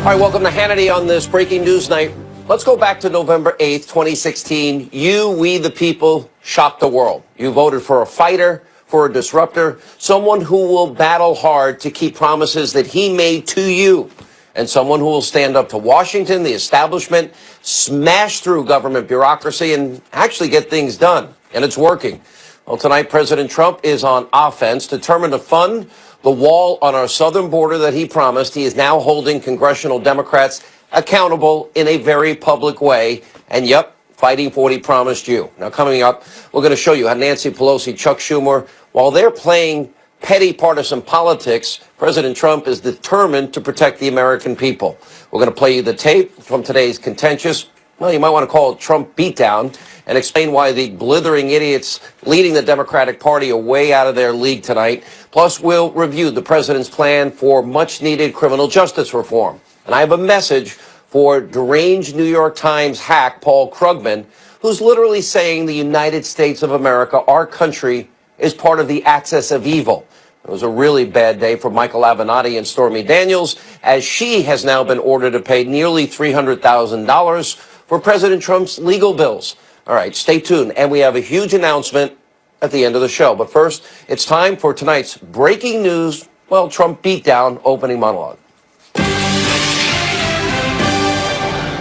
All right, welcome to Hannity on this breaking news night. Let's go back to November 8th, 2016. You, we the people, shocked the world. You voted for a fighter, for a disruptor, someone who will battle hard to keep promises that he made to you, and someone who will stand up to Washington, the establishment, smash through government bureaucracy, and actually get things done. And it's working. Well, tonight, President Trump is on offense, determined to fund the wall on our southern border that he promised. He is now holding congressional Democrats accountable in a very public way. And yep, fighting for what he promised you. Now, coming up, we're going to show you how Nancy Pelosi, Chuck Schumer, while they're playing petty partisan politics, President Trump is determined to protect the American people. We're going to play you the tape from today's contentious, well, you might want to call it Trump beatdown, and explain why the blithering idiots leading the Democratic Party are way out of their league tonight. Plus, we'll review the president's plan for much-needed criminal justice reform. And I have a message for deranged New York Times hack Paul Krugman, who's literally saying the United States of America, our country, is part of the axis of evil. It was a really bad day for Michael Avenatti and Stormy Daniels, as she has now been ordered to pay nearly $300,000 for President Trump's legal bills. All right, stay tuned. And we have a huge announcement at the end of the show. But first, it's time for tonight's breaking news, well, Trump beatdown opening monologue.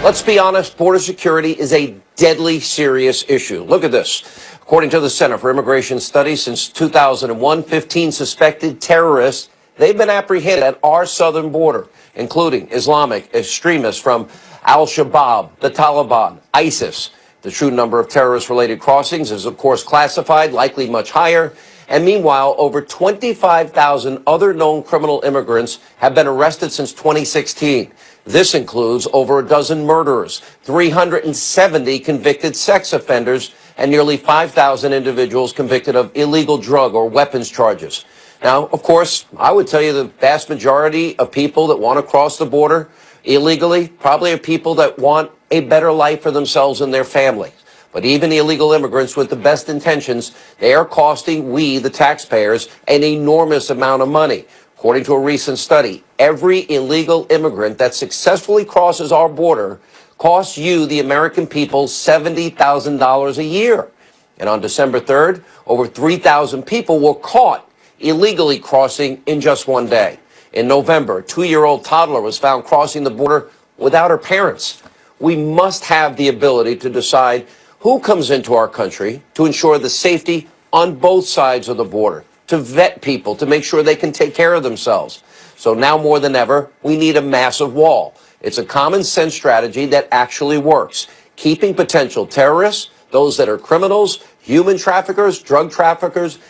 Let's be honest, border security is a deadly serious issue. Look at this. According to the Center for Immigration Studies, since 2001, 15 suspected terrorists, they've been apprehended at our southern border, including Islamic extremists from Al-Shabaab, the Taliban, ISIS. The true number of terrorist-related crossings is, of course, classified, likely much higher. And meanwhile, over 25,000 other known criminal immigrants have been arrested since 2016. This includes over a dozen murderers, 370 convicted sex offenders, and nearly 5,000 individuals convicted of illegal drug or weapons charges. Now, of course, I would tell you the vast majority of people that want to cross the border illegally probably are people that want a better life for themselves and their families. But even illegal immigrants with the best intentions, they are costing we, the taxpayers, an enormous amount of money. According to a recent study, every illegal immigrant that successfully crosses our border costs you, the American people, $70,000 a year. And on December 3rd, over 3,000 people were caught illegally crossing in just one day. In November, a 2-year-old toddler was found crossing the border without her parents. We must have the ability to decide who comes into our country, to ensure the safety on both sides of the border, to vet people, to make sure they can take care of themselves. So now more than ever, we need a massive wall. It's a common sense strategy that actually works, keeping potential terrorists, those that are criminals, human traffickers, drug traffickers,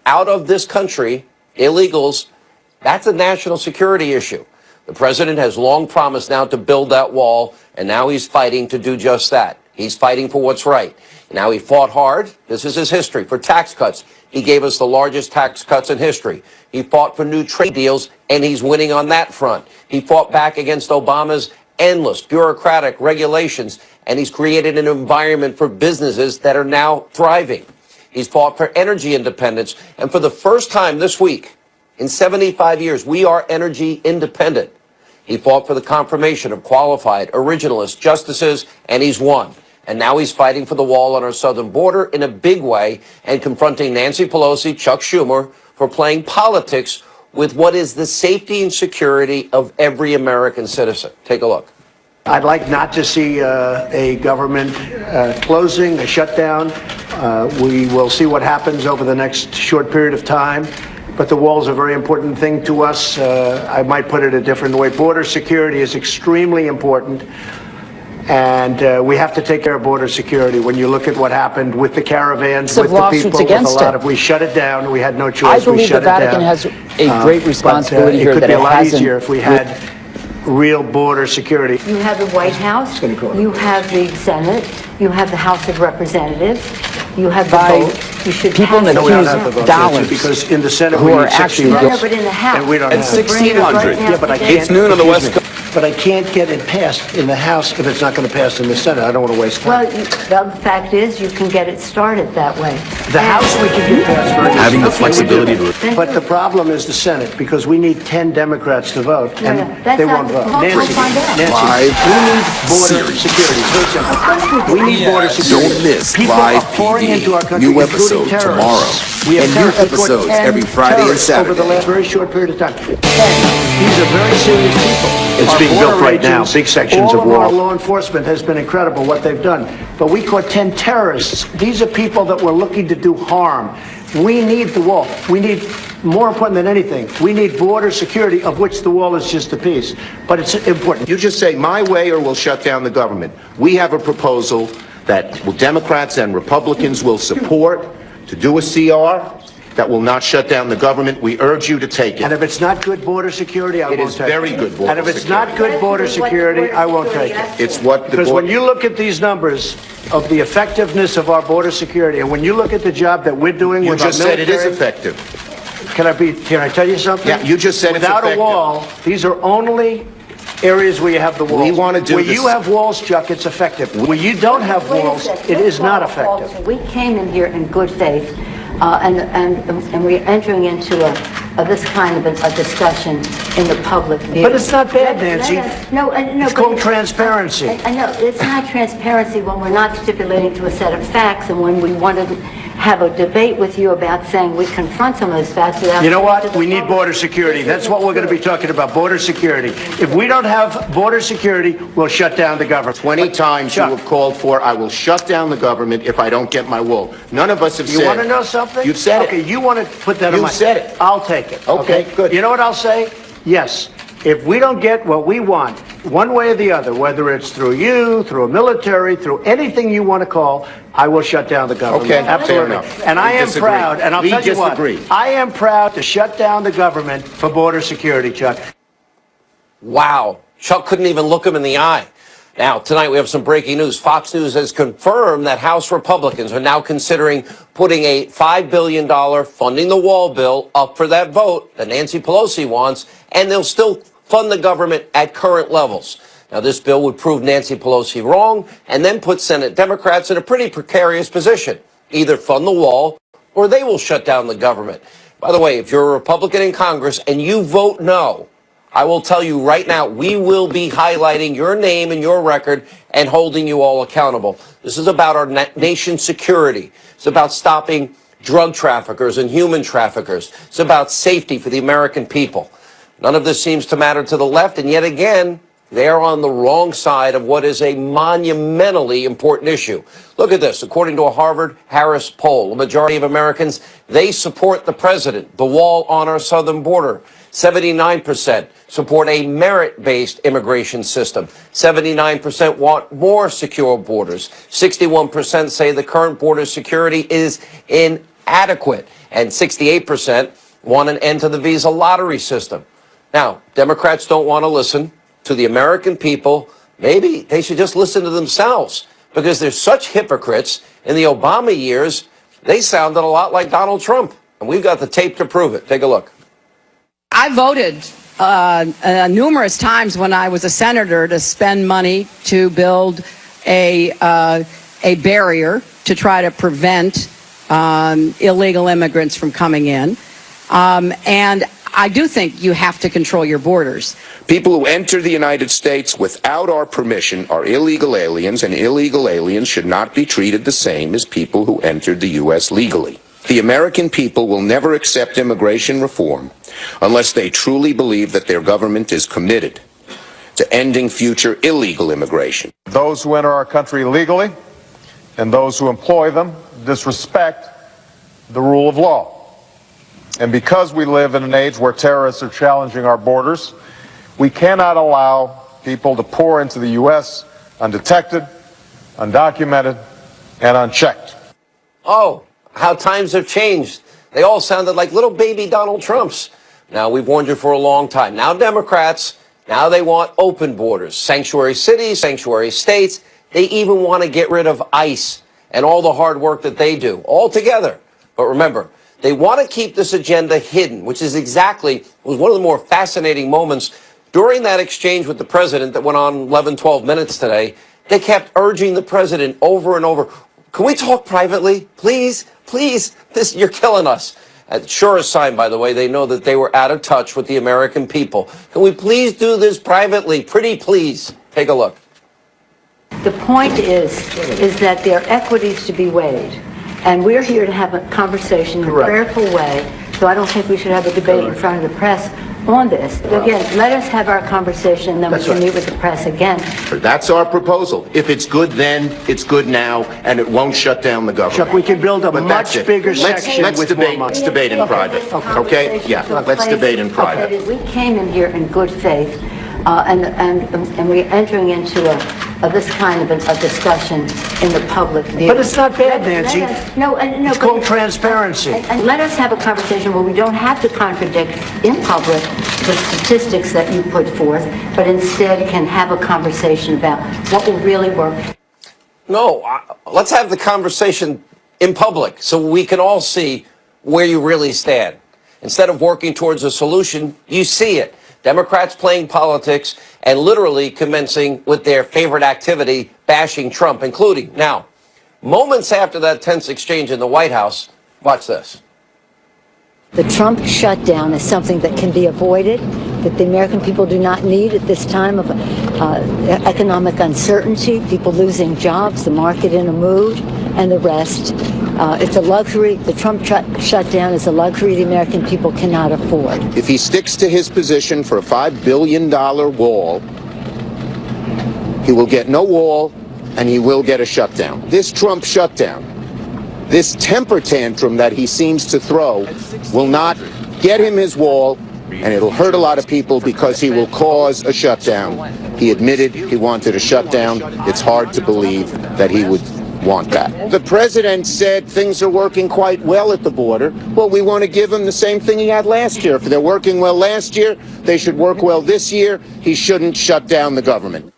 out of this country, illegals. That's a national security issue. The president has long promised now to build that wall, and now he's fighting to do just that. He's fighting for what's right. Now, he fought hard. This is his history for tax cuts. He gave us the largest tax cuts in history. He fought for new trade deals, and he's winning on that front. He fought back against Obama's endless bureaucratic regulations, and he's created an environment for businesses that are now thriving. He's fought for energy independence, and for the first time this week, in 75 years, we are energy independent. He fought for the confirmation of qualified, originalist justices, and he's won. And now he's fighting for the wall on our southern border in a big way and confronting Nancy Pelosi, Chuck Schumer, for playing politics with what is the safety and security of every American citizen. Take a look. I'd like not to see a government closing, a shutdown. We will see what happens over the next short period of time. But the wall is a very important thing to us. I might put it a different way. Border security is extremely important. And we have to take care of border security. When you look at what happened with the caravans, with the people, with a lot of, we shut it down. We had no choice. I believe the Vatican has a great responsibility here. It could be a lot easier if we had real border security. You have the White House, you have the Senate, you have the House of Representatives, you have the vote. You should people that use dollars because in the Senate who we are need 60 actually votes. But in the House, and we don't have 1,600. Yeah, but I can't. It's noon on the West Coast. but I can't get it passed in the House if it's not going to pass in the Senate. I don't want to waste time. Well, the fact is, you can get it started that way. The House we can get passed very easily. Having the flexibility to... But the problem is the Senate, because we need 10 Democrats to vote, and That's they not won't the vote. proposal. We'll find out. Nancy, we need border security. Very simple. We need border security. Don't miss People Live are pouring PD. into our country, New including episode terrorists. tomorrow. We have And new terrorists. We caught episodes 10 every Friday and terrorists over the Saturday. last very short period of time. These are very serious people. It's Our being built border right now, agents, big sections of all our wall. law enforcement has been incredible what they've done. But we caught 10 terrorists. These are people that were looking to do harm. We need the wall. We need, more important than anything, we need border security, of which the wall is just a piece. But it's important. You just say my way or we'll shut down the government. We have a proposal that Democrats and Republicans will support to do a CR that will not shut down the government. We urge you to take And it. if it's not good border security, I It won't is take it. very good border And if it's security. not good border security, I won't take it. It's what the Because when board... you look at these numbers of the effectiveness of our border security, and when you look at the job that we're doing You with our just said it is military- effective. Can I tell you something? Yeah, you just said it's Without a effective. wall, these are only areas where you have the walls. We wanna do Where this- you have walls, Chuck, it's effective. Where you don't have Wait a walls, second. it is not Let's follow effective. Paul. We came in here in good faith, and we're entering into this kind of a discussion in the public view. But it's not bad, Nancy. No. It's but called transparency. I know, it's not transparency when we're not stipulating to a set of facts, and when we want to have a debate with you about saying we confront some of those facts without... You know saying what? to the We need public, border security. this That's what we're going to be isn't talking about, border security. If we don't have border security, we'll shut down the government. 20 times you Chuck, have called for, I will shut down the government if I don't get my wall. None of us have said... You want to know something? You've said Okay, it. you want to put that on You my... said it. I'll take it. Okay, good. You know what I'll say? Yes. If we don't get what we want, one way or the other, whether it's through you, through a military, through anything you want to call, I will shut down the government. Okay, fair Absolutely. enough. And I We am disagree. proud, and I'll We tell you what, disagree. I am proud to shut down the government for border security, Chuck. Wow. Chuck couldn't even look him in the eye. Now, tonight we have some breaking news. Fox News has confirmed that House Republicans are now considering putting a $5 billion funding the wall bill up for that vote that Nancy Pelosi wants, and they'll still fund the government at current levels. Now, this bill would prove Nancy Pelosi wrong and then put Senate Democrats in a pretty precarious position. Either fund the wall or they will shut down the government. By the way, if you're a Republican in Congress and you vote no, I will tell you right now, we will be highlighting your name and your record and holding you all accountable. This is about our nation's security. It's about stopping drug traffickers and human traffickers. It's about safety for the American people. None of this seems to matter to the left, and yet again, they are on the wrong side of what is a monumentally important issue. Look at this. According to a Harvard-Harris poll, a majority of Americans, they support the president, the wall on our southern border. 79% support a merit-based immigration system. 79% want more secure borders. 61% say the current border security is inadequate. And 68% want an end to the visa lottery system. Now, Democrats don't want to listen to the American people. Maybe they should just listen to themselves, because they're such hypocrites. In the Obama years, they sounded a lot like Donald Trump. And we've got the tape to prove it. Take a look. I voted numerous times when I was a senator to spend money to build a barrier to try to prevent illegal immigrants from coming in. And I do think you have to control your borders. People who enter the United States without our permission are illegal aliens, and illegal aliens should not be treated the same as people who entered the U.S. legally. The American people will never accept immigration reform unless they truly believe that their government is committed to ending future illegal immigration. Those who enter our country legally and those who employ them disrespect the rule of law. And because we live in an age where terrorists are challenging our borders, we cannot allow people to pour into the U.S. undetected, undocumented, and unchecked. Oh, how times have changed. They all sounded like little baby Donald Trumps. Now, we've warned you for a long time. Now, Democrats, now they want open borders, sanctuary cities, sanctuary states. They even want to get rid of ICE and all the hard work that they do all together. But remember, they want to keep this agenda hidden, which is exactly, was one of the more fascinating moments During that exchange with the president that went on 11, 12 minutes today, they kept urging the president over and over, can we talk privately? Please, please, you're killing us. Sure is sign, by the way, they know that they were out of touch with the American people. Can we please do this privately? Pretty please. Take a look. The point is that there are equities to be weighed. And we're here to have a conversation in a prayerful way. So I don't think we should have a debate in front of the press on this. Again, let us have our conversation, and then we can meet with the press again. That's our proposal. If it's good then, it's good now, and it won't shut down the government. Chuck, we can build a much bigger section with more money. Let's debate in private. Okay? Yeah, let's debate in private. We came in here in good faith, and we're entering into this kind of a discussion in the public view. But it's not bad, Nancy. It's called transparency. And let us have a conversation where we don't have to contradict in public the statistics that you put forth, but instead can have a conversation about what will really work. No, let's have the conversation in public so we can all see where you really stand. Instead of working towards a solution, you see it. Democrats playing politics and literally commencing with their favorite activity, bashing Trump, including now, moments after that tense exchange in the White House. Watch this. The Trump shutdown is something that can be avoided, that the American people do not need at this time of economic uncertainty, people losing jobs, the market in a mood, and the rest. It's a luxury. The Trump shutdown is a luxury the American people cannot afford. If he sticks to his position for a $5 billion wall, he will get no wall and he will get a shutdown. This Trump shutdown, this temper tantrum that he seems to throw, will not get him his wall, and it'll hurt a lot of people because he will cause a shutdown. He admitted he wanted a shutdown. It's hard to believe that he would want that. The president said things are working quite well at the border. Well, we want to give him the same thing he had last year. If they're working well last year, they should work well this year. He shouldn't shut down the government.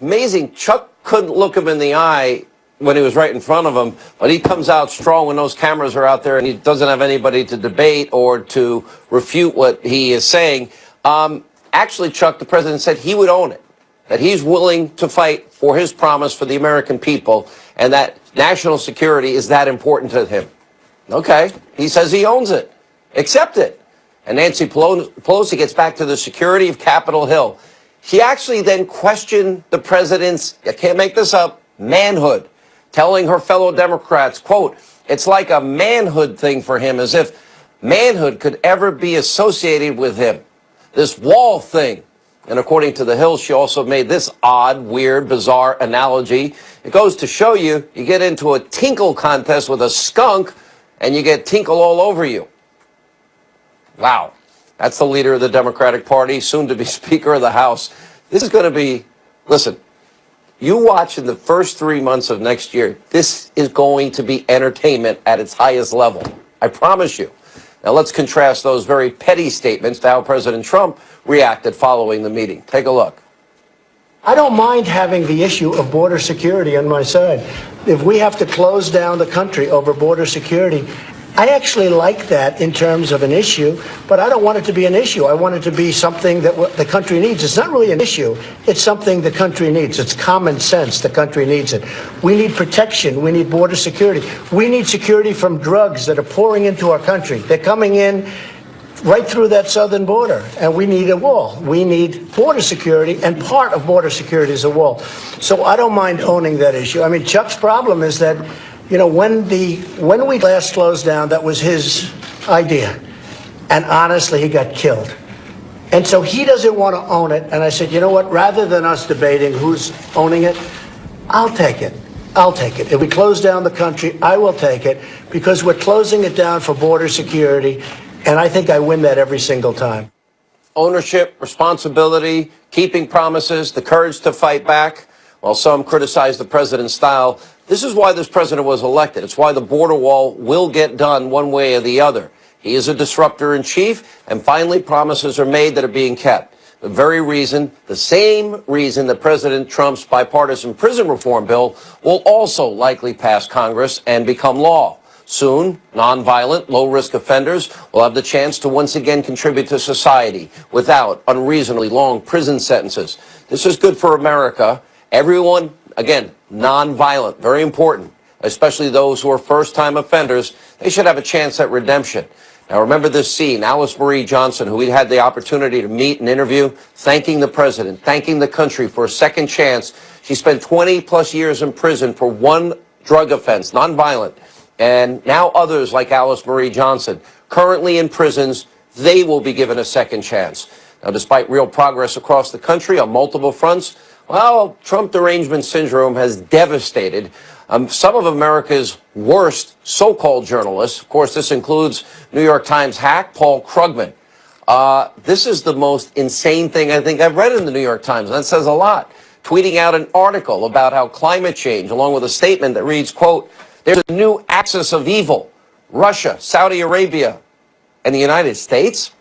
Amazing. Chuck couldn't look him in the eye when he was right in front of him, but he comes out strong when those cameras are out there and he doesn't have anybody to debate or to refute what he is saying. Actually, Chuck, the president said he would own it, that he's willing to fight for his promise for the American people, and that national security is that important to him. Okay, he says he owns it. Accept it. And Nancy Pelosi gets back to the security of Capitol Hill. She actually then questioned the president's, I can't make this up, manhood, telling her fellow Democrats, quote, it's like a manhood thing for him, as if manhood could ever be associated with him. This wall thing. And according to the Hill, she also made this odd, weird, bizarre analogy. It goes to show you, you get into a tinkle contest with a skunk and you get tinkle all over you. Wow. That's the leader of the Democratic Party, soon to be Speaker of the House. This is going to be, listen, you watch in the first 3 months of next year, this is going to be entertainment at its highest level. I promise you. Now let's contrast those very petty statements to how President Trump reacted following the meeting. Take a look. I don't mind having the issue of border security on my side. If we have to close down the country over border security, I actually like that in terms of an issue, but I don't want it to be an issue. I want it to be something that the country needs. It's not really an issue. It's something the country needs. It's common sense. The country needs it. We need protection. We need border security. We need security from drugs that are pouring into our country. They're coming in right through that southern border, and we need a wall. We need border security, and part of border security is a wall. So I don't mind owning that issue. I mean, Chuck's problem is that, you know, when we last closed down, that was his idea. And honestly, he got killed. And so he doesn't want to own it. And I said, you know what, rather than us debating who's owning it, I'll take it. I'll take it. If we close down the country, I will take it, because we're closing it down for border security. And I think I win that every single time. Ownership, responsibility, keeping promises, the courage to fight back. While some criticize the president's style, this is why this president was elected. It's why the border wall will get done one way or the other. He is a disruptor in chief, and finally promises are made that are being kept. The same reason that President Trump's bipartisan prison reform bill will also likely pass Congress and become law. Soon, nonviolent, low-risk offenders will have the chance to once again contribute to society without unreasonably long prison sentences. This is good for America. Everyone, again, nonviolent, very important, especially those who are first-time offenders. They should have a chance at redemption. Now, remember this scene, Alice Marie Johnson, who we had the opportunity to meet and interview, thanking the president, thanking the country for a second chance. She spent 20-plus years in prison for one drug offense, nonviolent. And now others like Alice Marie Johnson, currently in prisons, they will be given a second chance. Now, despite real progress across the country on multiple fronts, well, Trump derangement syndrome has devastated some of America's worst so-called journalists. Of course, this includes New York Times hack Paul Krugman. This is the most insane thing I think I've read in the New York Times, and that says a lot. Tweeting out an article about how climate change, along with a statement that reads, quote, "There's a new axis of evil, Russia, Saudi Arabia, and the United States."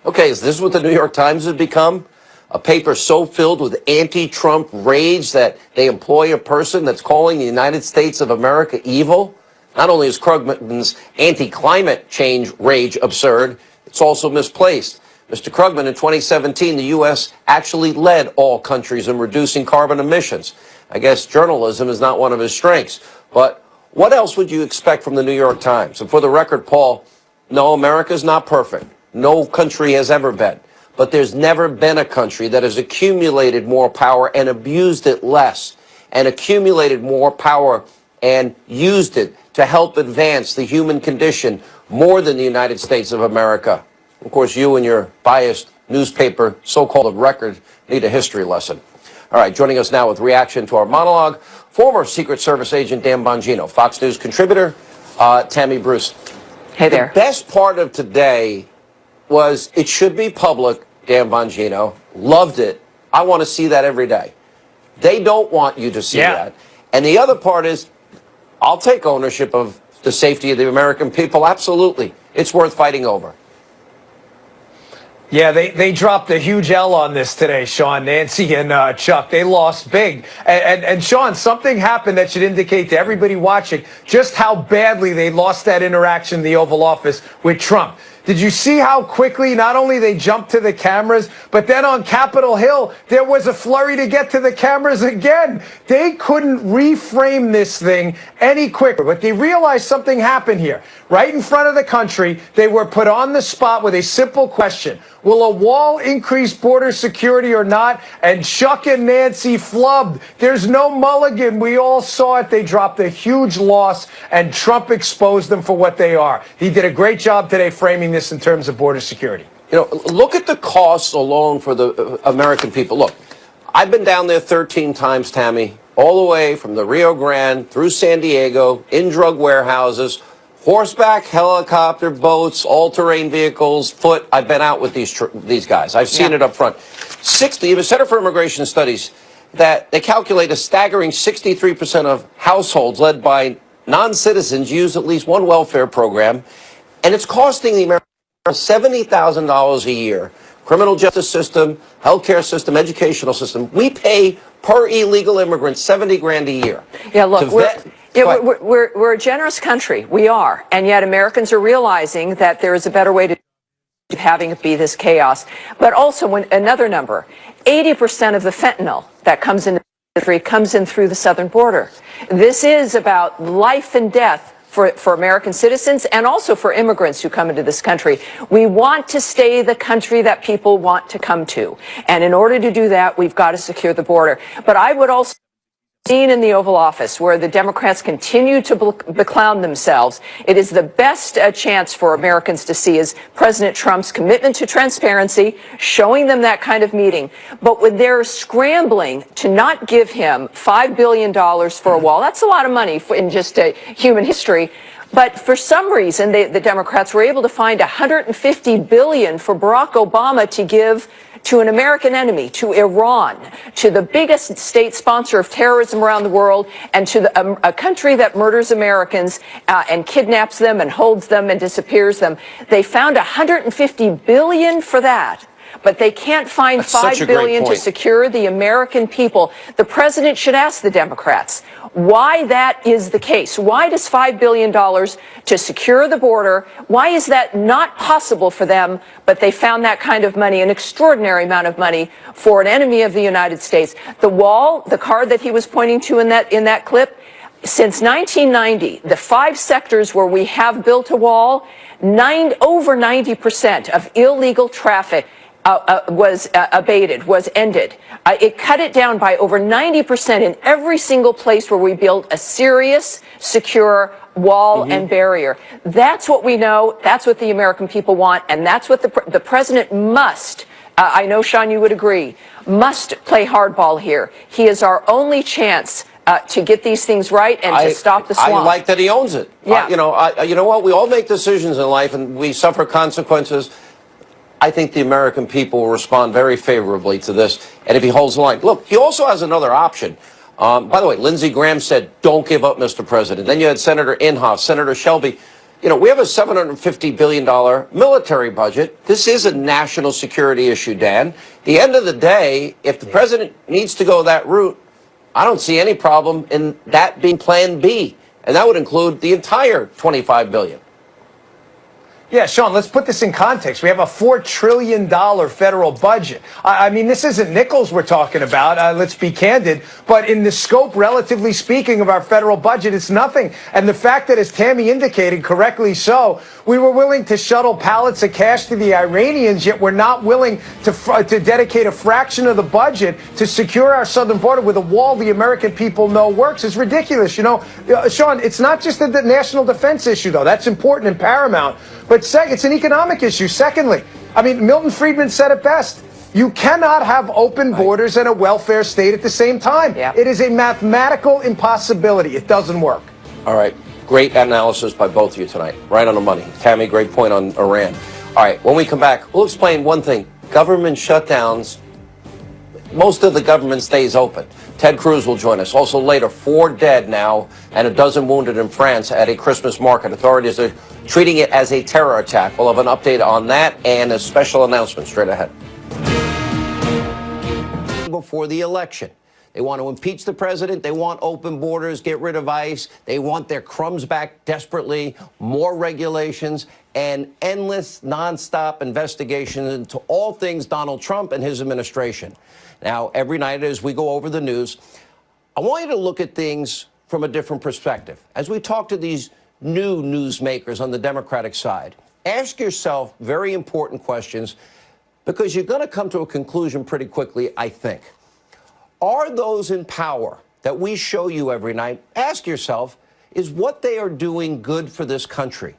Okay, is this what the New York Times has become? A paper so filled with anti-Trump rage that they employ a person that's calling the United States of America evil? Not only is Krugman's anti-climate change rage absurd, it's also misplaced. Mr. Krugman, in 2017, the U.S. actually led all countries in reducing carbon emissions. I guess journalism is not one of his strengths. But what else would you expect from the New York Times? And for the record, Paul, no, America's not perfect. No country has ever been. But there's never been a country that has accumulated more power and abused it less, and accumulated more power and used it to help advance the human condition more than the United States of America. Of course, you and your biased newspaper, so-called Record, need a history lesson. All right, joining us now with reaction to our monologue, former Secret Service agent Dan Bongino, Fox News contributor, Tammy Bruce. Hey there. The best part of today was it should be public, Dan Bongino. Loved it. I want to see that every day. They don't want you to see that. And the other part is, I'll take ownership of the safety of the American people. Absolutely. It's worth fighting over. Yeah, they dropped a huge L on this today, Sean, Nancy, and Chuck. They lost big. And Sean, something happened that should indicate to everybody watching just how badly they lost that interaction in the Oval Office with Trump. Did you see how quickly not only they jumped to the cameras, but then on Capitol Hill, there was a flurry to get to the cameras again. They couldn't reframe this thing any quicker, but they realized something happened here. Right in front of the country, they were put on the spot with a simple question. Will a wall increase border security or not? And Chuck and Nancy flubbed. There's no mulligan. We all saw it. They dropped a huge loss, and Trump exposed them for what they are. He did a great job today framing this in terms of border security. You know, look at the costs alone for the American people. Look, I've been down there 13 times, Tammy, all the way from the Rio Grande through San Diego, in drug warehouses, horseback, helicopter, boats, all-terrain vehicles, foot. I've been out with these guys. I've seen it up front. The Center for Immigration Studies, that they calculate a staggering 63% of households led by non-citizens use at least one welfare program, and it's costing the Americans $70,000 a year. Criminal justice system, healthcare system, educational system. We pay per illegal immigrant $70,000 a year. Yeah, look, we're a generous country. We are. And yet Americans are realizing that there is a better way to having it be this chaos. But also another number, 80% of the fentanyl that comes into the country comes in through the southern border. This is about life and death for American citizens and also for immigrants who come into this country. We want to stay the country that people want to come to. And in order to do that, we've got to secure the border. But I would also seen in the Oval Office, where the Democrats continue to beclown themselves, it is the best chance for Americans to see is President Trump's commitment to transparency, showing them that kind of meeting. But when they're scrambling to not give him $5 billion for a wall, that's a lot of money in just human history. But for some reason, the Democrats were able to find $150 billion for Barack Obama to give to an American enemy, to Iran, to the biggest state sponsor of terrorism around the world, and to a country that murders Americans and kidnaps them and holds them and disappears them. They found $150 billion for that. but they can't find $5 billion to secure the American people. The president should ask the Democrats why that is the case. Why does $5 billion to secure the border, why is that not possible for them, but they found that kind of money, an extraordinary amount of money, for an enemy of the United States? The wall, the card that he was pointing to in that clip, since 1990, the 5 sectors where we have built a wall, over 90% of illegal traffic was abated, was ended. It cut it down by over 90% in every single place where we built a serious, secure wall and barrier. That's what we know. That's what the American people want. And that's what the president must, I know, Sean, you would agree, must play hardball here. He is our only chance to get these things right and to stop the swamp. I like that he owns it. Yeah. You know what? We all make decisions in life and we suffer consequences. I think the American people will respond very favorably to this. And if he holds the line, look, he also has another option. By the way, Lindsey Graham said, don't give up, Mr. President. Then you had Senator Inhofe, Senator Shelby. You know, we have a $750 billion military budget. This is a national security issue, Dan. At the end of the day, if the president needs to go that route, I don't see any problem in that being plan B. And that would include the entire $25 billion. Yeah, Sean, let's put this in context. We have a $4 trillion federal budget. I mean, this isn't nickels we're talking about, let's be candid. But in the scope, relatively speaking, of our federal budget, it's nothing. And the fact that, as Tammy indicated, correctly so, we were willing to shuttle pallets of cash to the Iranians, yet we're not willing to dedicate a fraction of the budget to secure our southern border with a wall the American people know works. It's ridiculous. You know, Sean, it's not just a national defense issue, though. That's important and paramount. But it's an economic issue. Secondly, I mean, Milton Friedman said it best. You cannot have open borders and a welfare state at the same time. Yep. It is a mathematical impossibility. It doesn't work. All right. Great analysis by both of you tonight. Right on the money. Tammy, great point on Iran. All right. When we come back, we'll explain one thing. Government shutdowns, most of the government stays open. Ted Cruz will join us. Also later, 4 dead now and a dozen wounded in France at a Christmas market. Authorities are treating it as a terror attack. We'll have an update on that and a special announcement straight ahead. Before the election, they want to impeach the president. They want open borders, get rid of ICE. They want their crumbs back desperately, more regulations, and endless, nonstop investigations into all things Donald Trump and his administration. Now, every night as we go over the news, I want you to look at things from a different perspective. As we talk to these new newsmakers on the Democratic side, ask yourself very important questions, because you're going to come to a conclusion pretty quickly, I think. Are those in power that we show you every night, ask yourself, is what they are doing good for this country?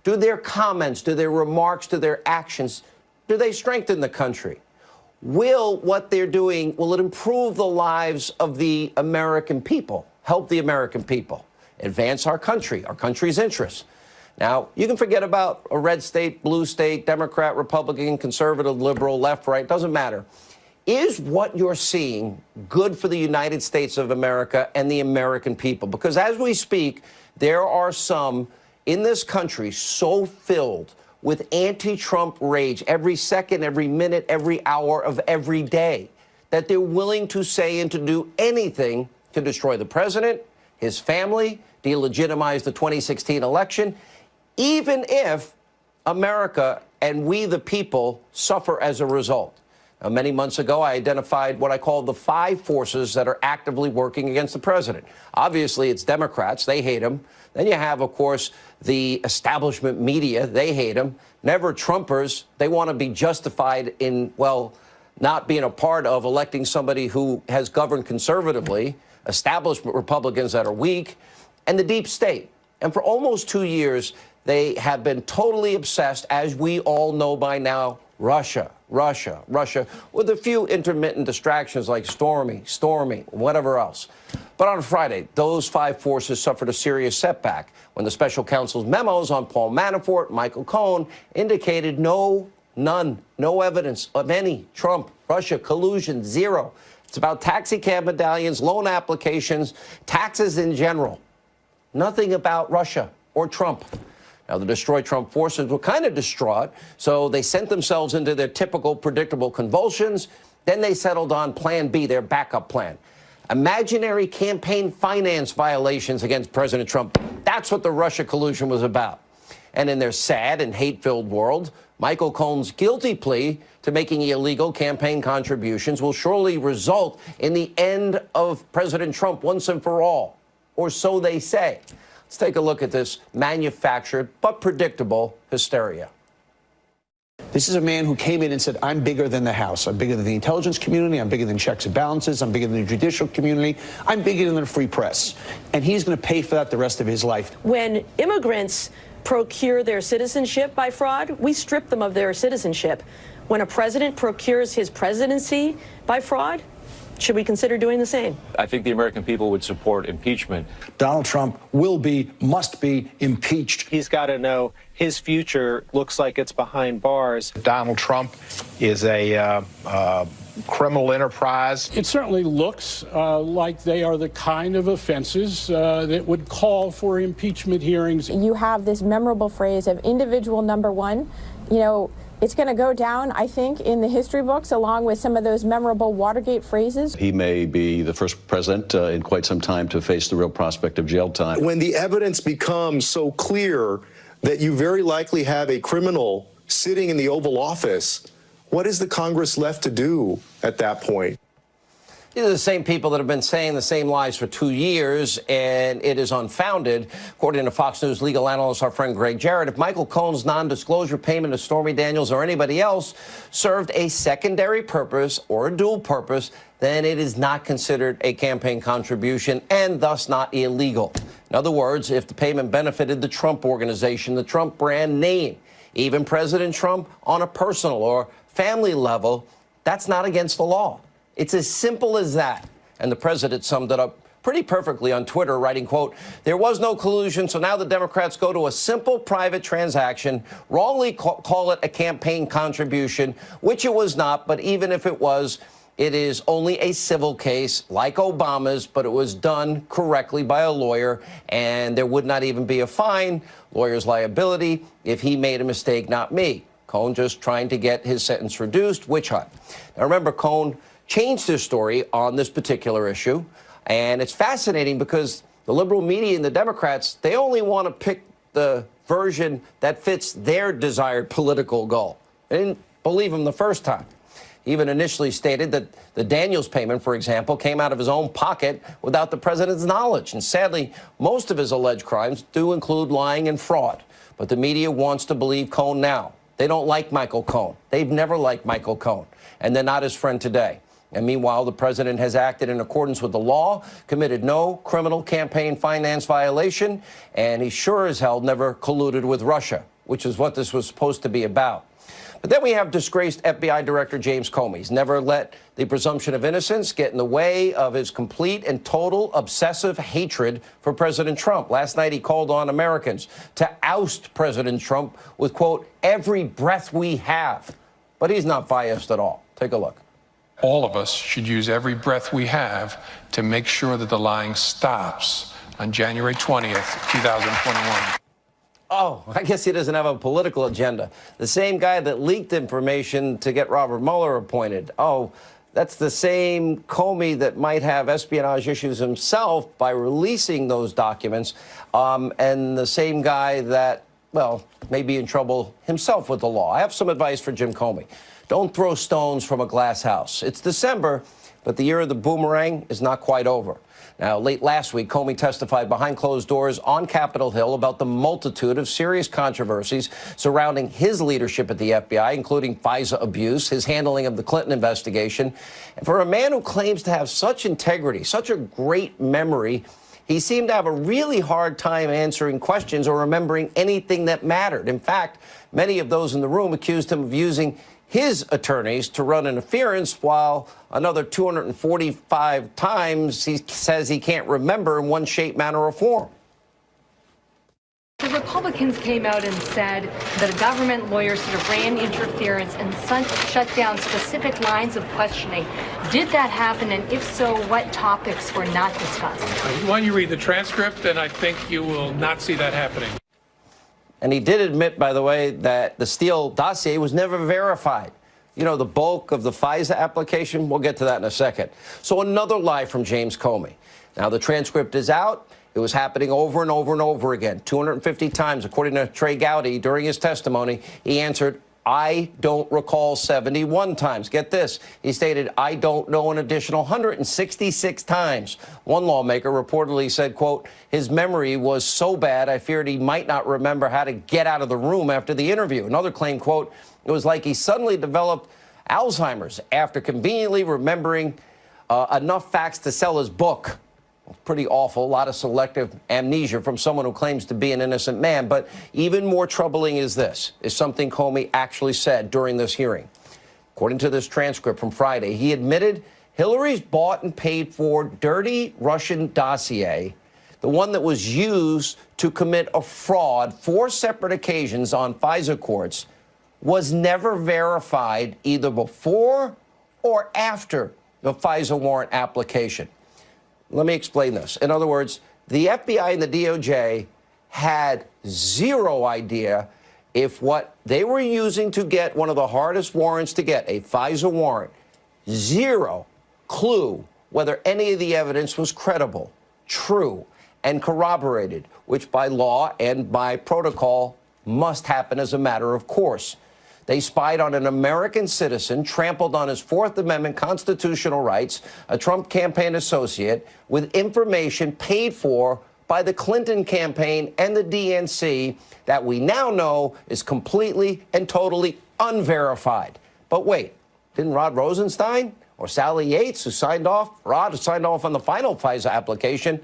Do their comments, do their remarks, do their actions, do they strengthen the country? Will what they're doing, will it improve the lives of the American people, help the American people, advance our country's interests? Now, you can forget about a red state, blue state, Democrat, Republican, conservative, liberal, left, right, doesn't matter. Is what you're seeing good for the United States of America and the American people? Because as we speak, there are some in this country so filled with anti-Trump rage every second, every minute, every hour of every day, that they're willing to say and to do anything to destroy the president, his family, delegitimize the 2016 election, even if America and we the people suffer as a result. Now, many months ago, I identified what I call the 5 forces that are actively working against the president. Obviously, it's Democrats. They hate him. Then you have, of course, the establishment media. They hate him. Never Trumpers. They want to be justified in, well, not being a part of electing somebody who has governed conservatively. Establishment Republicans that are weak. And the deep state. And for almost 2 years, they have been totally obsessed, as we all know by now, Russia, with a few intermittent distractions like Stormy, whatever else. But on Friday, those 5 forces suffered a serious setback when the special counsel's memos on Paul Manafort, Michael Cohen, indicated no evidence of any Trump, Russia collusion, zero. It's about taxi cab medallions, loan applications, taxes in general. Nothing about Russia or Trump. Now, the destroy Trump forces were kind of distraught, so they sent themselves into their typical predictable convulsions. Then they settled on Plan B, their backup plan. Imaginary campaign finance violations against President Trump. That's what the Russia collusion was about. And in their sad and hate-filled world, Michael Cohen's guilty plea to making illegal campaign contributions will surely result in the end of President Trump once and for all, or so they say. Let's take a look at this manufactured but predictable hysteria. This is a man who came in and said, I'm bigger than the House. I'm bigger than the intelligence community. I'm bigger than checks and balances. I'm bigger than the judicial community. I'm bigger than the free press. And he's going to pay for that the rest of his life. When immigrants procure their citizenship by fraud, we strip them of their citizenship. When a president procures his presidency by fraud, should we consider doing the same? I think the American people would support impeachment. Donald Trump must be impeached. He's got to know his future looks like it's behind bars. Donald Trump is a criminal enterprise. It certainly looks like they are the kind of offenses that would call for impeachment hearings. You have this memorable phrase of individual number one. You know, it's going to go down, I think, in the history books, along with some of those memorable Watergate phrases. He may be the first president in quite some time to face the real prospect of jail time. When the evidence becomes so clear that you very likely have a criminal sitting in the Oval Office, what is the Congress left to do at that point? These are the same people that have been saying the same lies for 2 years, and it is unfounded. According to Fox News legal analyst, our friend Greg Jarrett, if Michael Cohen's non-disclosure payment to Stormy Daniels or anybody else served a secondary purpose or a dual purpose, then it is not considered a campaign contribution and thus not illegal. In other words, if the payment benefited the Trump organization, the Trump brand name, even President Trump on a personal or family level, that's not against the law. It's as simple as that. And the president summed it up pretty perfectly on Twitter, writing, quote, there was no collusion, so now the Democrats go to a simple private transaction, wrongly call it a campaign contribution, which it was not, but even if it was, it is only a civil case like Obama's, but it was done correctly by a lawyer, and there would not even be a fine, lawyer's liability, if he made a mistake, not me. Cohen just trying to get his sentence reduced, witch hunt. Now remember, Cohen changed his story on this particular issue. And it's fascinating because the liberal media and the Democrats, they only want to pick the version that fits their desired political goal. They didn't believe him the first time. He even initially stated that the Daniels payment, for example, came out of his own pocket without the president's knowledge. And sadly, most of his alleged crimes do include lying and fraud. But the media wants to believe Cohen now. They don't like Michael Cohen. They've never liked Michael Cohen. And they're not his friend today. And meanwhile, the president has acted in accordance with the law, committed no criminal campaign finance violation, and he sure as hell never colluded with Russia, which is what this was supposed to be about. But then we have disgraced FBI Director James Comey. He's never let the presumption of innocence get in the way of his complete and total obsessive hatred for President Trump. Last night, he called on Americans to oust President Trump with, quote, every breath we have. But he's not biased at all. Take a look. All of us should use every breath we have to make sure that the lying stops on January 20th, 2021. Oh, I guess he doesn't have a political agenda. The same guy that leaked information to get Robert Mueller appointed. Oh, that's the same Comey that might have espionage issues himself by releasing those documents, and the same guy that, well, may be in trouble himself with the law. I have some advice for Jim Comey. Don't throw stones from a glass house. It's December, but the year of the boomerang is not quite over. Now, late last week, Comey testified behind closed doors on Capitol Hill about the multitude of serious controversies surrounding his leadership at the FBI, including FISA abuse, his handling of the Clinton investigation. And for a man who claims to have such integrity, such a great memory, he seemed to have a really hard time answering questions or remembering anything that mattered. In fact, many of those in the room accused him of using his attorneys to run interference, while another 245 times he says he can't remember in one shape, manner, or form. The Republicans came out and said that a government lawyer sort of ran interference and shut down specific lines of questioning. Did that happen? And if so, what topics were not discussed? When you read the transcript, then I think you will not see that happening. And he did admit, by the way, that the Steele dossier was never verified. You know, the bulk of the FISA application, we'll get to that in a second. So another lie from James Comey. Now, the transcript is out. It was happening over and over and over again, 250 times. According to Trey Gowdy, during his testimony, he answered, I don't recall 71 times. Get this. He stated, I don't know an additional 166 times. One lawmaker reportedly said, quote, his memory was so bad, I feared he might not remember how to get out of the room after the interview. Another claimed, quote, it was like he suddenly developed Alzheimer's after conveniently remembering enough facts to sell his book. Pretty awful. A lot of selective amnesia from someone who claims to be an innocent man. But even more troubling is this, is something Comey actually said during this hearing. According to this transcript from Friday, he admitted Hillary's bought and paid for dirty Russian dossier, the one that was used to commit a fraud 4 separate occasions on FISA courts, was never verified either before or after the FISA warrant application. Let me explain this. In other words, the FBI and the DOJ had zero idea if what they were using to get one of the hardest warrants to get, a FISA warrant, zero clue whether any of the evidence was credible, true, and corroborated, which by law and by protocol must happen as a matter of course. They spied on an American citizen, trampled on his Fourth Amendment constitutional rights, a Trump campaign associate, with information paid for by the Clinton campaign and the DNC that we now know is completely and totally unverified. But wait, didn't Rod Rosenstein or Sally Yates, who signed off on the final FISA application,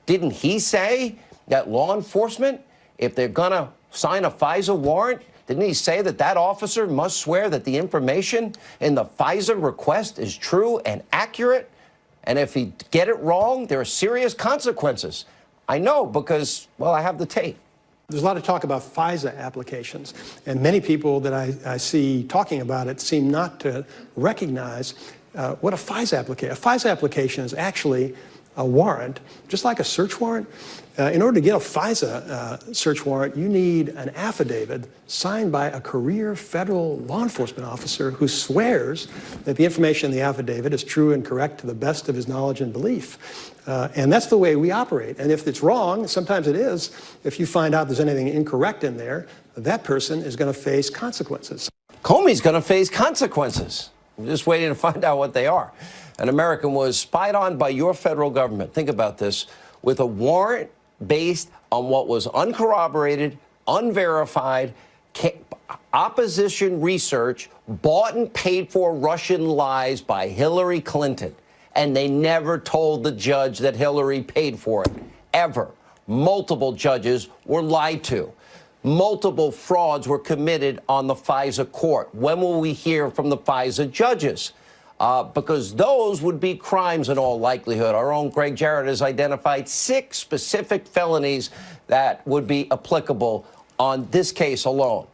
didn't he say that law enforcement, if they're going to sign a FISA warrant, didn't he say that that officer must swear that the information in the FISA request is true and accurate? And if he get it wrong, there are serious consequences. I know because, well, I have the tape. There's a lot of talk about FISA applications, and many people that I see talking about it seem not to recognize what a FISA application. A FISA application is actually a warrant, just like a search warrant. In order to get a FISA search warrant, you need an affidavit signed by a career federal law enforcement officer who swears that the information in the affidavit is true and correct to the best of his knowledge and belief. And that's the way we operate. And if it's wrong, sometimes it is, if you find out there's anything incorrect in there, that person is going to face consequences. Comey's going to face consequences. I'm just waiting to find out what they are. An American was spied on by your federal government. Think about this. With a warrant based on what was uncorroborated, unverified, opposition research, bought and paid for Russian lies by Hillary Clinton. And they never told the judge that Hillary paid for it, ever. Multiple judges were lied to. Multiple frauds were committed on the FISA court. When will we hear from the FISA judges? Because those would be crimes in all likelihood. Our own Greg Jarrett has identified 6 specific felonies that would be applicable on this case alone.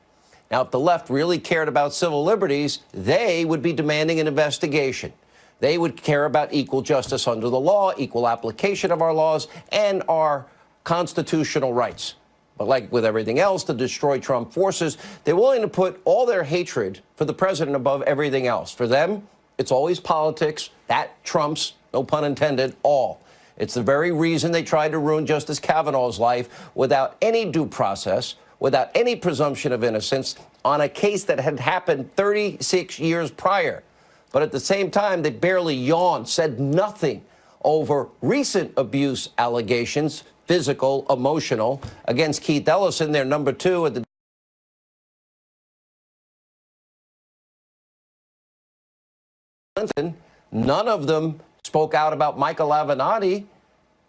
Now, if the left really cared about civil liberties, they would be demanding an investigation. They would care about equal justice under the law, equal application of our laws, and our constitutional rights. But like with everything else to destroy Trump forces, they're willing to put all their hatred for the president above everything else. For them, it's always politics. That trumps, no pun intended, all. It's the very reason they tried to ruin Justice Kavanaugh's life without any due process, without any presumption of innocence, on a case that had happened 36 years prior. But at the same time, they barely yawned, said nothing over recent abuse allegations, physical, emotional, against Keith Ellison, their number 2 at the Clinton. None of them spoke out about Michael Avenatti.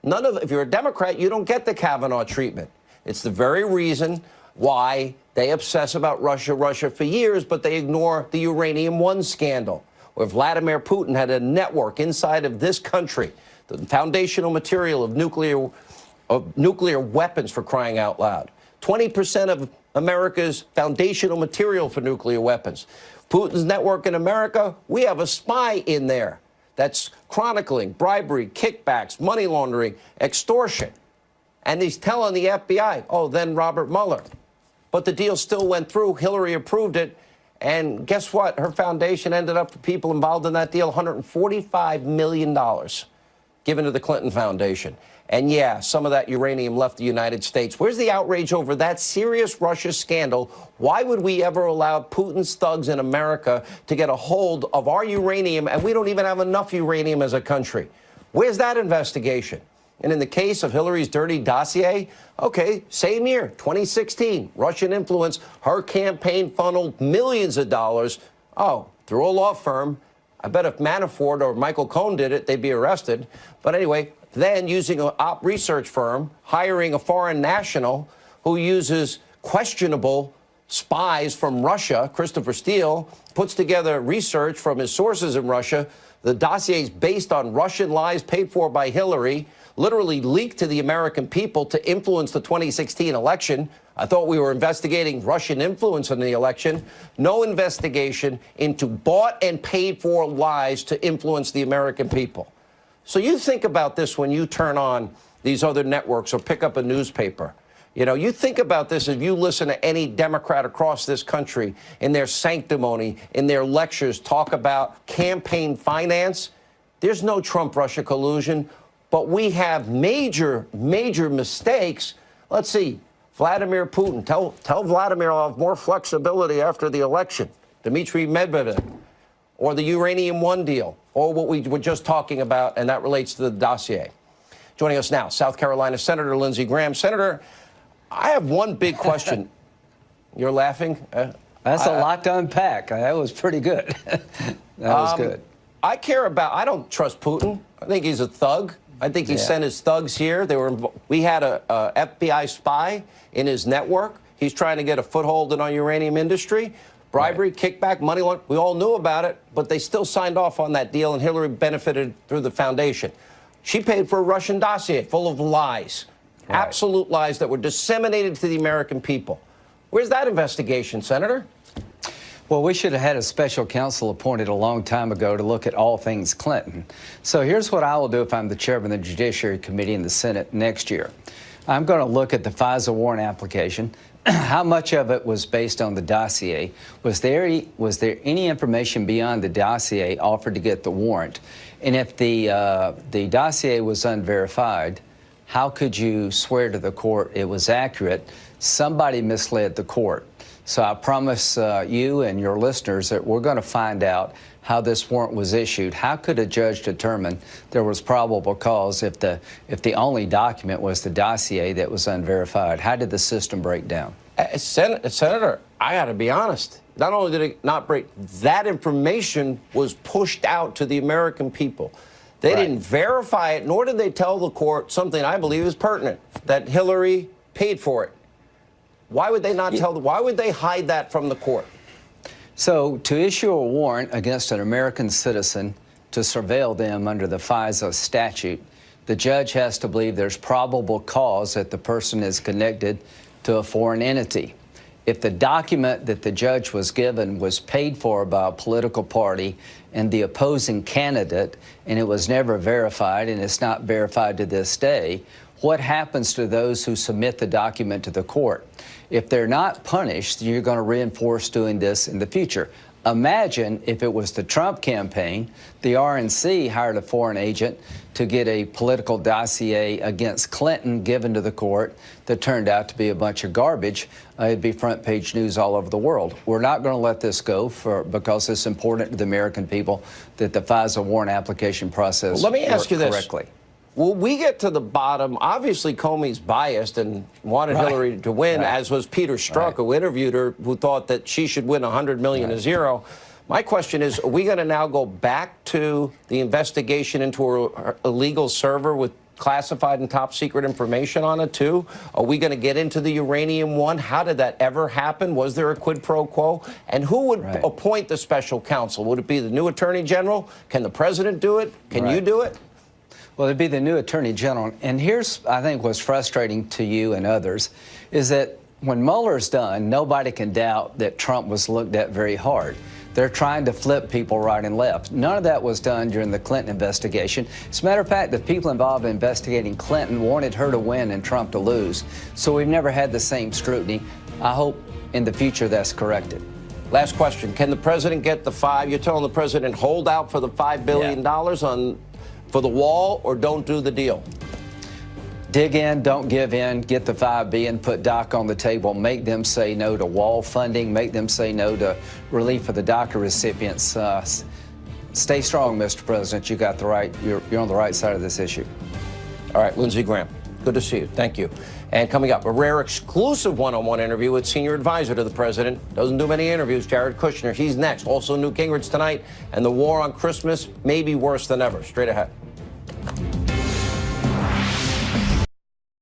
If you're a Democrat, you don't get the Kavanaugh treatment. It's the very reason why they obsess about Russia for years, but they ignore the Uranium One scandal, where Vladimir Putin had a network inside of this country, the foundational material of nuclear weapons, for crying out loud. 20% of America's foundational material for nuclear weapons. Putin's network in America, we have a spy in there that's chronicling bribery, kickbacks, money laundering, extortion. And he's telling the FBI, oh, then Robert Mueller. but the deal still went through. Hillary approved it. And guess what? Her foundation ended up, for people involved in that deal, $145 million given to the Clinton Foundation. And yeah, some of that uranium left the United States. Where's the outrage over that serious Russia scandal? Why would we ever allow Putin's thugs in America to get a hold of our uranium, and we don't even have enough uranium as a country? Where's that investigation? And in the case of Hillary's dirty dossier, okay, same year, 2016, Russian influence, her campaign funneled millions of dollars, through a law firm. I bet if Manafort or Michael Cohen did it, they'd be arrested. But anyway, then using an op research firm, hiring a foreign national who uses questionable spies from Russia, Christopher Steele, puts together research from his sources in Russia. The dossier is based on Russian lies paid for by Hillary, literally leaked to the American people to influence the 2016 election. I thought we were investigating Russian influence in the election. No investigation into bought and paid for lies to influence the American people. So you think about this when you turn on these other networks or pick up a newspaper. You know, you think about this if you listen to any Democrat across this country in their sanctimony, in their lectures, talk about campaign finance. There's no Trump-Russia collusion, but we have major, major mistakes. Let's see, Vladimir Putin. Tell Vladimir I'll have more flexibility after the election. Dmitry Medvedev. Or the Uranium One deal, or what we were just talking about, and that relates to the dossier. Joining us now, South Carolina Senator Lindsey Graham. Senator, I have one big question. You're laughing? That's a lot to unpack. That was pretty good. That was good. I don't trust Putin. I think he's a thug. I think he sent his thugs here. We had a FBI spy in his network. He's trying to get a foothold in our uranium industry. Bribery, kickback, money laundering, we all knew about it, but they still signed off on that deal, and Hillary benefited through the foundation. She paid for a Russian dossier full of lies, absolute lies that were disseminated to the American people. Where's that investigation, Senator? Well, we should have had a special counsel appointed a long time ago to look at all things Clinton. So here's what I will do if I'm the chairman of the Judiciary Committee in the Senate next year. I'm going to look at the FISA warrant application. How much of it was based on the dossier? Was there any information beyond the dossier offered to get the warrant? And if the dossier was unverified, how could you swear to the court it was accurate? Somebody misled the court. So I promise you and your listeners that we're going to find out how this warrant was issued. How could a judge determine there was probable cause if the only document was the dossier that was unverified? How did the system break down? Senator, I got to be honest. Not only did it not break, that information was pushed out to the American people. They didn't verify it, nor did they tell the court something I believe is pertinent, that Hillary paid for it. Why would they not why would they hide that from the court? So to issue a warrant against an American citizen to surveil them under the FISA statute, the judge has to believe there's probable cause that the person is connected to a foreign entity. If the document that the judge was given was paid for by a political party and the opposing candidate, and it was never verified, and it's not verified to this day, what happens to those who submit the document to the court? If they're not punished, you're going to reinforce doing this in the future. Imagine if it was the Trump campaign, the RNC hired a foreign agent to get a political dossier against Clinton given to the court that turned out to be a bunch of garbage. It'd be front page news all over the world. We're not going to let this go because it's important to the American people that the FISA warrant application process Let me ask you this. correctly. Will we get to the bottom? Obviously, Comey's biased and wanted Hillary to win, as was Peter Strzok, who interviewed her, who thought that she should win $100 million to zero. My question is, are we going to now go back to the investigation into an illegal server with classified and top secret information on it, too? Are we going to get into the Uranium One? How did that ever happen? Was there a quid pro quo? And who would appoint the special counsel? Would it be the new attorney general? Can the president do it? Can you do it? Well, it'd be the new attorney general. And here's, I think, what's frustrating to you and others is that when Mueller's done, nobody can doubt that Trump was looked at very hard. They're trying to flip people right and left. None of that was done during the Clinton investigation. As a matter of fact, the people involved in investigating Clinton wanted her to win and Trump to lose. So we've never had the same scrutiny. I hope in the future that's corrected. Last question. Can the president get the $5? You're telling the president hold out for the $5 billion for the wall, or don't do the deal? Dig in, don't give in, get the $5 billion, put DACA on the table, make them say no to wall funding, make them say no to relief for the DACA recipients. Stay strong, Mr. President. You're on the right side of this issue. All right, Lindsey Graham, good to see you. Thank you. And coming up, a rare exclusive one-on-one interview with senior advisor to the president. Doesn't do many interviews, Jared Kushner. He's next. Also, Newt Gingrich tonight. And the war on Christmas may be worse than ever. Straight ahead.